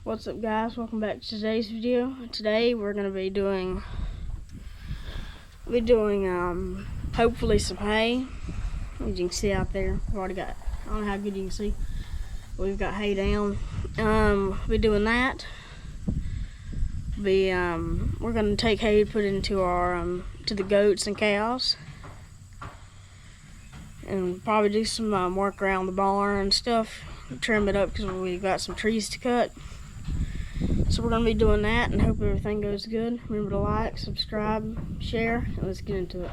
What's up, guys? Welcome back to today's video. Today we're gonna be doing hopefully some hay. As you can see out there, we've already got, I don't know how good you can see, we've got hay down. We'll be doing that. We're gonna take hay to put into our to the goats and cows, and probably do some work around the barn and stuff, trim it up because we've got some trees to cut. So we're going to be doing that, and hope everything goes good. Remember to like, subscribe, share, and let's get into it.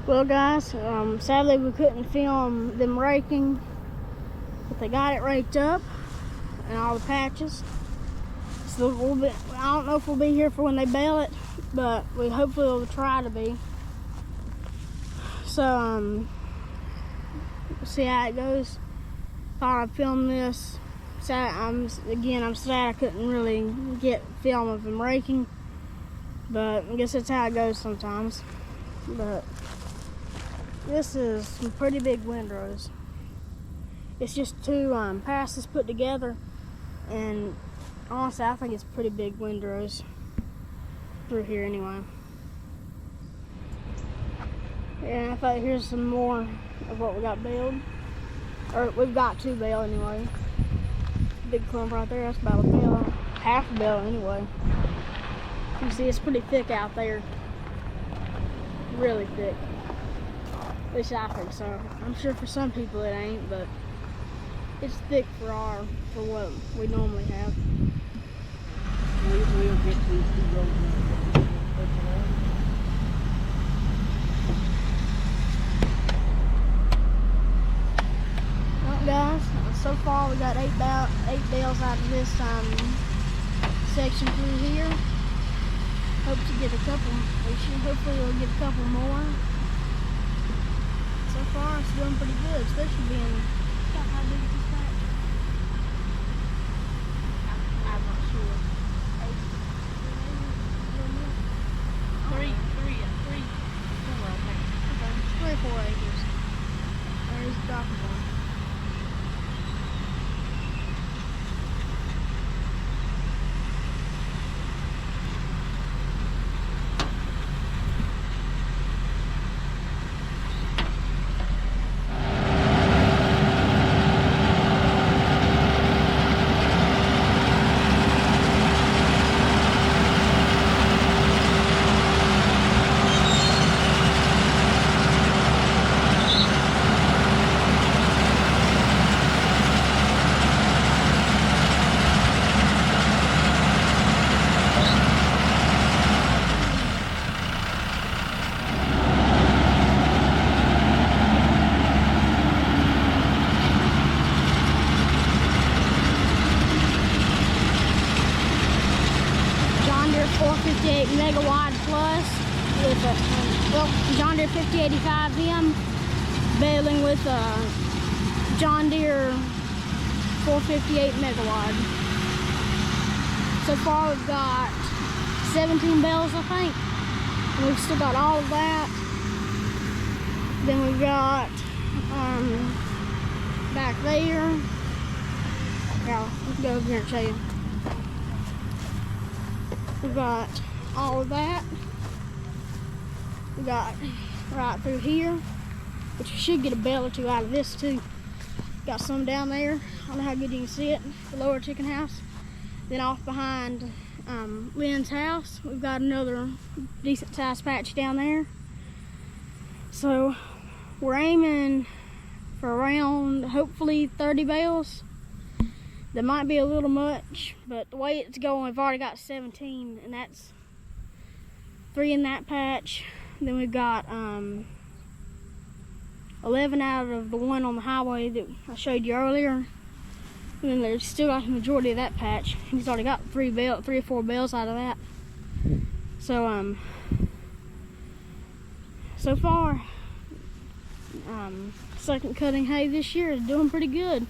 Well, guys, sadly we couldn't film them raking, but they got it raked up and all the patches. So I don't know if we'll be here for when they bale it, but we hopefully will try to be. So we'll see how it goes. Thought I'd film this. I'm sad I couldn't really get film of them raking, but I guess that's how it goes sometimes. But this is some pretty big windrows. It's just two passes put together, and honestly I think it's pretty big windrows through here anyway. And I thought here's some more of what we got baled, or we've got to bale anyway. Big clump right there, that's about a bale, half a bale anyway. You can see it's pretty thick out there, really thick. At least I think so. I'm sure for some people it ain't, but it's thick for what we normally have. We'll get these two roads. Well, guys, so far we got eight bales out of this section through here. Hope to get a couple. Hopefully we'll get a couple more. So far it's doing pretty good, especially being, how big is this patch? I'm not sure. 3, 4, I think. Okay, 3 or 4 acres. There's the drop one. Deere 458 Mega Wide Plus with a John Deere 5085M, baling with a John Deere 458 Mega Wide. So far we've got 17 bales, I think, and we've still got all of that. Then we've got back there. Yeah, let's go over here and show you. We've got all of that. We got right through here, which you should get a bale or two out of this too. Got some down there. I don't know how good you can see it, the lower chicken house. Then off behind Lynn's house, we've got another decent sized patch down there. So we're aiming for around hopefully 30 bales. That might be a little much, but the way it's going, we've already got 17, and that's 3 in that patch. Then we've got 11 out of the one on the highway that I showed you earlier. And then there's still got the majority of that patch. He's already got 3 or 4 bales out of that. So so far, second cutting hay this year is doing pretty good.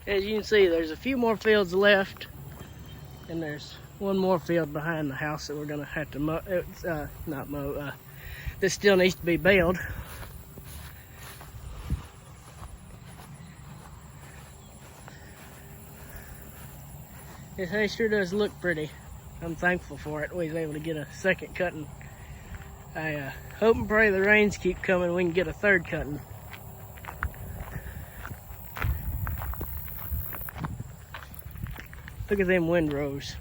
As you can see, there's a few more fields left, and there's one more field behind the house that we're gonna have to mow. Not mow. This still needs to be baled. This hay sure does look pretty. I'm thankful for it. We was able to get a second cutting. I hope and pray the rains keep coming. We can get a third cutting. Look at them windrows.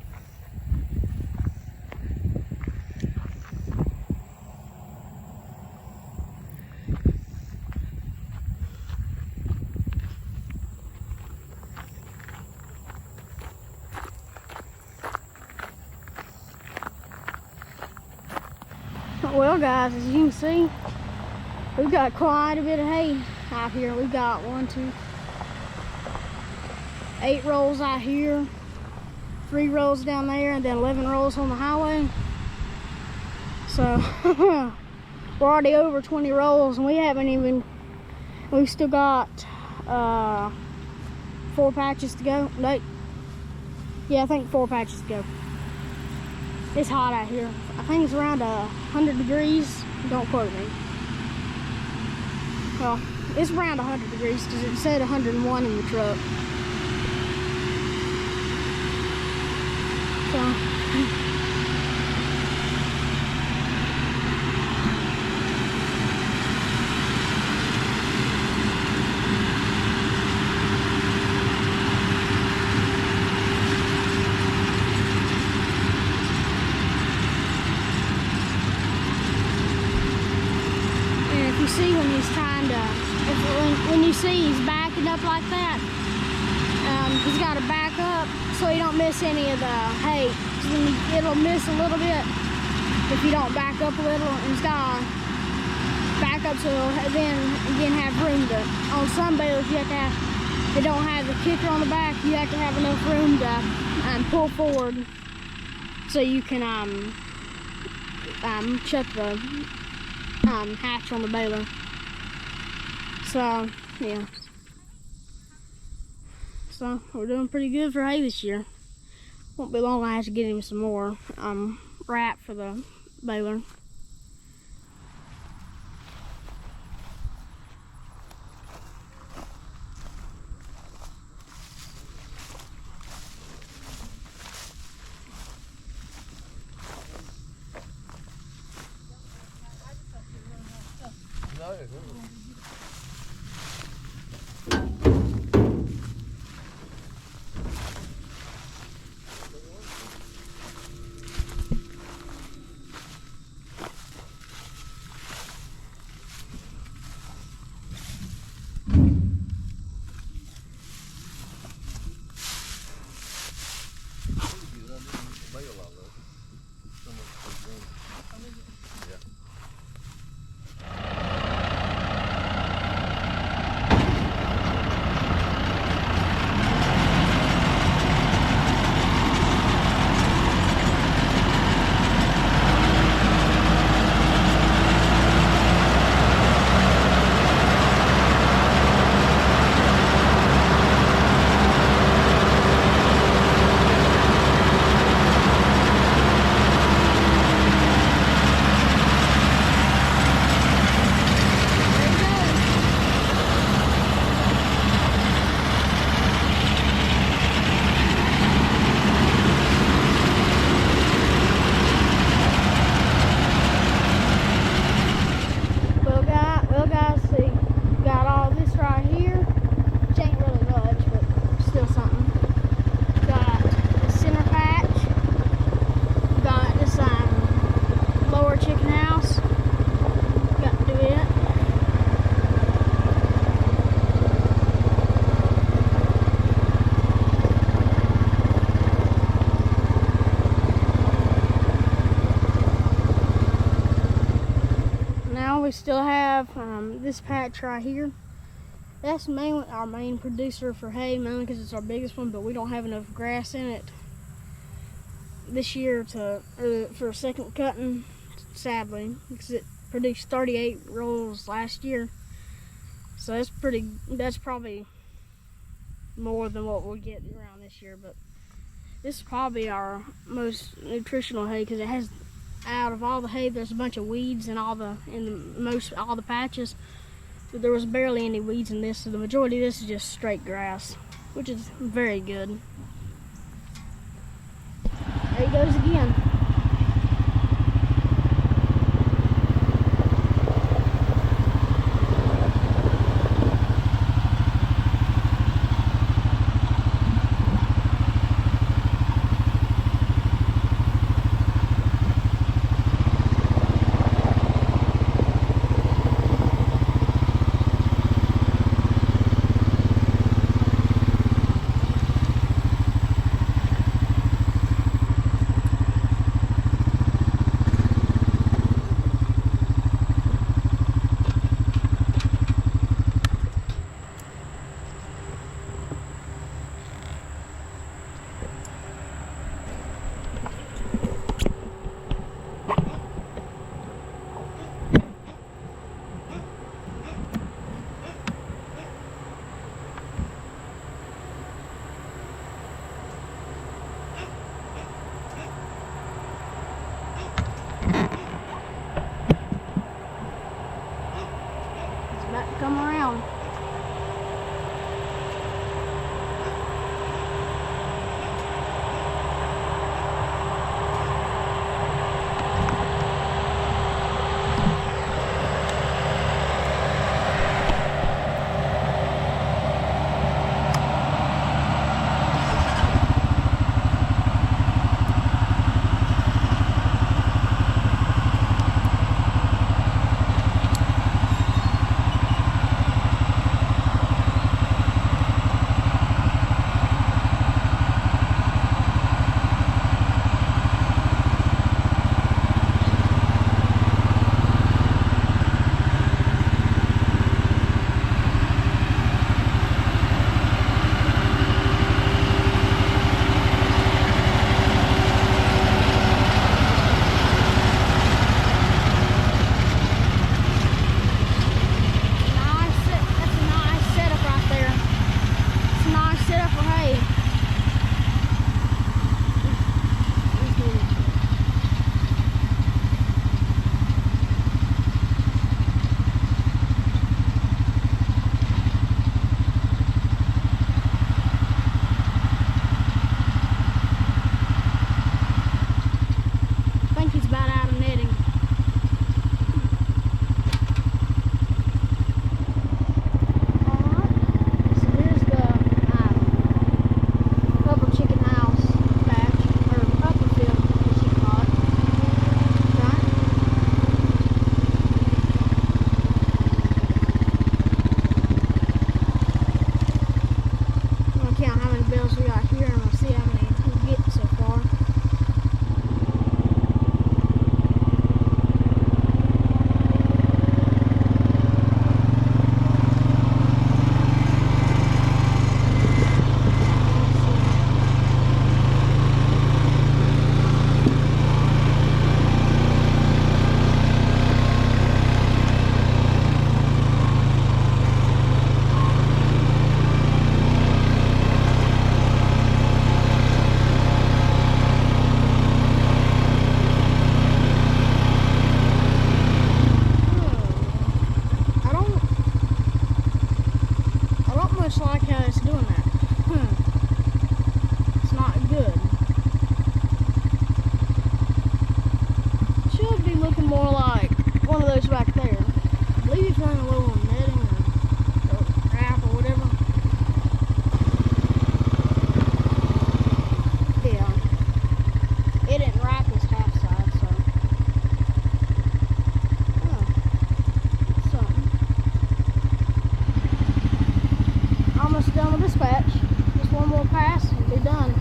Well, guys, as you can see, we've got quite a bit of hay out here. We've got 8 rolls out here, 3 rolls down there, and then 11 rolls on the highway. So we're already over 20 rolls, and we've still got 4 patches to go. Yeah, I think 4 patches to go. It's hot out here. I think it's around 100 degrees. Don't quote me. Well, it's around 100 degrees because it said 101 in the truck. So, see when he's trying to, when you see he's backing up like that, he's got to back up so he don't miss any of the hay. It'll miss a little bit if you don't back up a little, and he's got to back up so he'll then again have room to, on some balers you have to have, they don't have the kicker on the back, you have to have enough room to pull forward so you can shut the hatch on the baler. So yeah, so we're doing pretty good for hay this year. Won't be long I have to get him some more wrap for the baler. We still have this patch right here. That's mainly our main producer for hay, mainly because it's our biggest one, but we don't have enough grass in it this year for second cutting, sadly, because it produced 38 rolls last year. So that's probably more than what we'll get around this year, but this is probably our most nutritional hay because it has, out of all the hay, there's a bunch of weeds in all the patches. So there was barely any weeds in this, so the majority of this is just straight grass, which is very good. There he goes again. more like one of those back there. I believe he's running a little on netting or crap or whatever. Yeah. It didn't wrap his half side, so. Oh. Something. Almost done with this patch. Just one more pass and be done.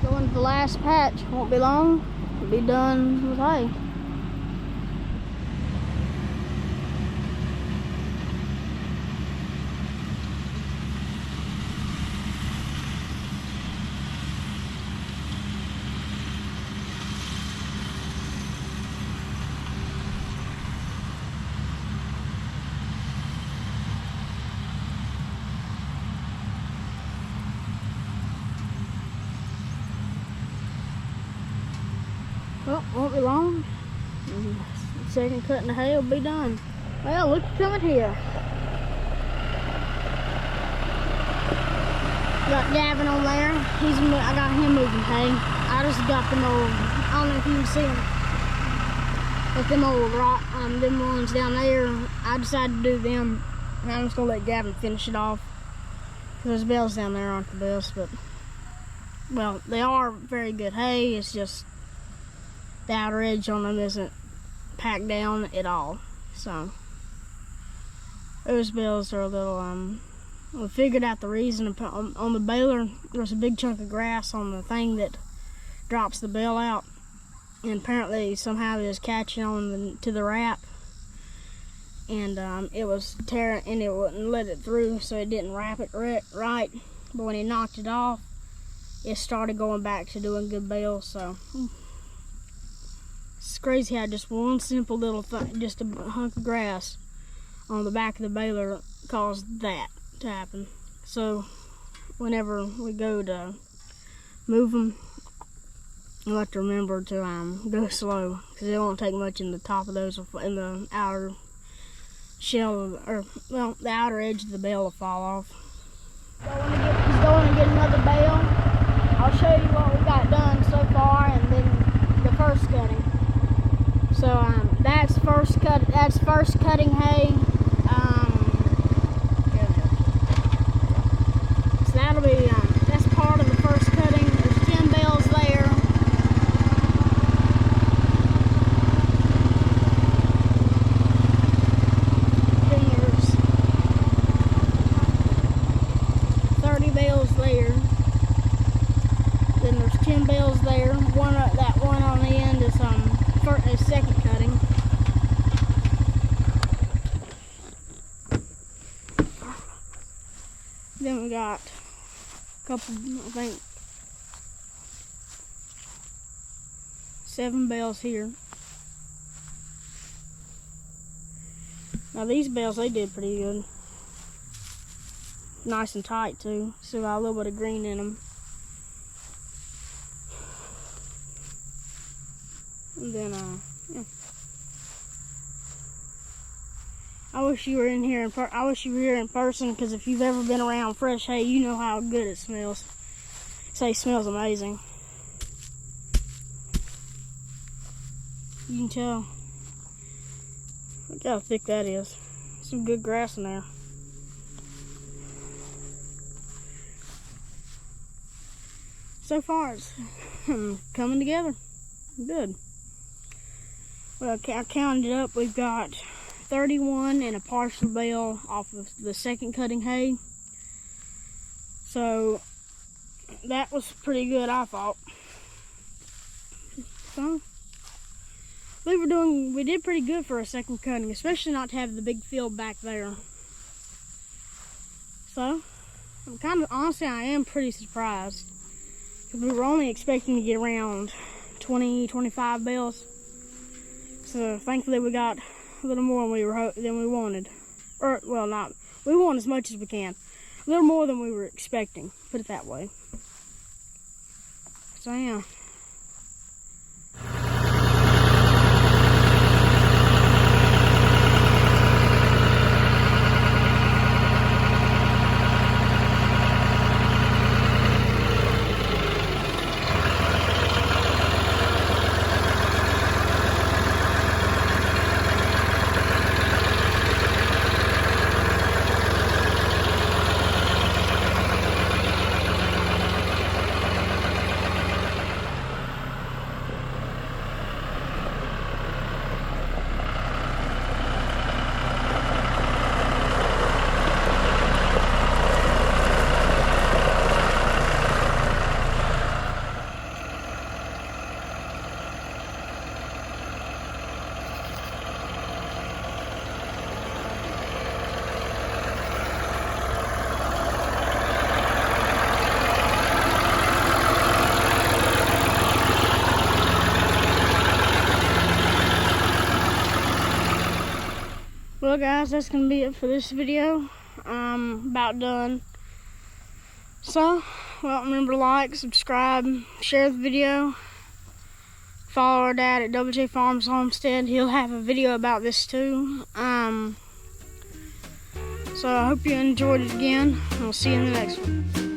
Going to the last patch. Won't be long. We'll be done with hay. Well, won't be long. Second cutting the hay will be done. Well, look who's coming here. Got Gavin on there. I got him moving hay. I just got them old. I don't know if you can see them. But them old rock, them ones down there. I decided to do them. And I'm just gonna let Gavin finish it off. Those bales down there aren't the best, but well, they are very good hay. It's just the outer edge on them isn't packed down at all. So those bales are a little we figured out the reason. On the baler there's a big chunk of grass on the thing that drops the bale out, and apparently somehow it was catching on to the wrap, and it was tearing and it wouldn't let it through, so it didn't wrap it right. But when he knocked it off, it started going back to doing good bales. So it's crazy how just one simple little thing, just a hunk of grass on the back of the baler, caused that to happen. So whenever we go to move them, you have to remember to go slow, because it won't take much in the top of those, in the outer shell, or well, the outer edge of the bale will fall off. He's going to get another bale. I'll show you what we got done so far, and then the first cutting. So that's first cutting hay. So that'll be that's part of the first cutting. There's 10 bales there. Then there's 30 bales there. Then there's 10 bales there. That one on the end is second cutting. Then we got a couple, I think 7 bales here. Now these bales, they did pretty good. Nice and tight too. Still got a little bit of green in them. And then, yeah. I wish you were in here I wish you were here in person, because if you've ever been around fresh hay, you know how good it smells. This hay smells amazing. You can tell. Look how thick that is. Some good grass in there. So far, it's coming together. Good. Well, I counted it up. We've got 31 and a partial bale off of the second cutting hay. So that was pretty good, I thought. So we did pretty good for a second cutting, especially not to have the big field back there. So honestly, I am pretty surprised, because we were only expecting to get around 20-25 bales. So thankfully we got a little more than we wanted. Or, well, we want as much as we can. A little more than we were expecting, put it that way. So yeah. well guys, that's gonna be it for this video. About done. So, well, remember to like, subscribe, share the video. Follow our dad at WJ Farms Homestead. He'll have a video about this too. So I hope you enjoyed it again. We'll see you in the next one.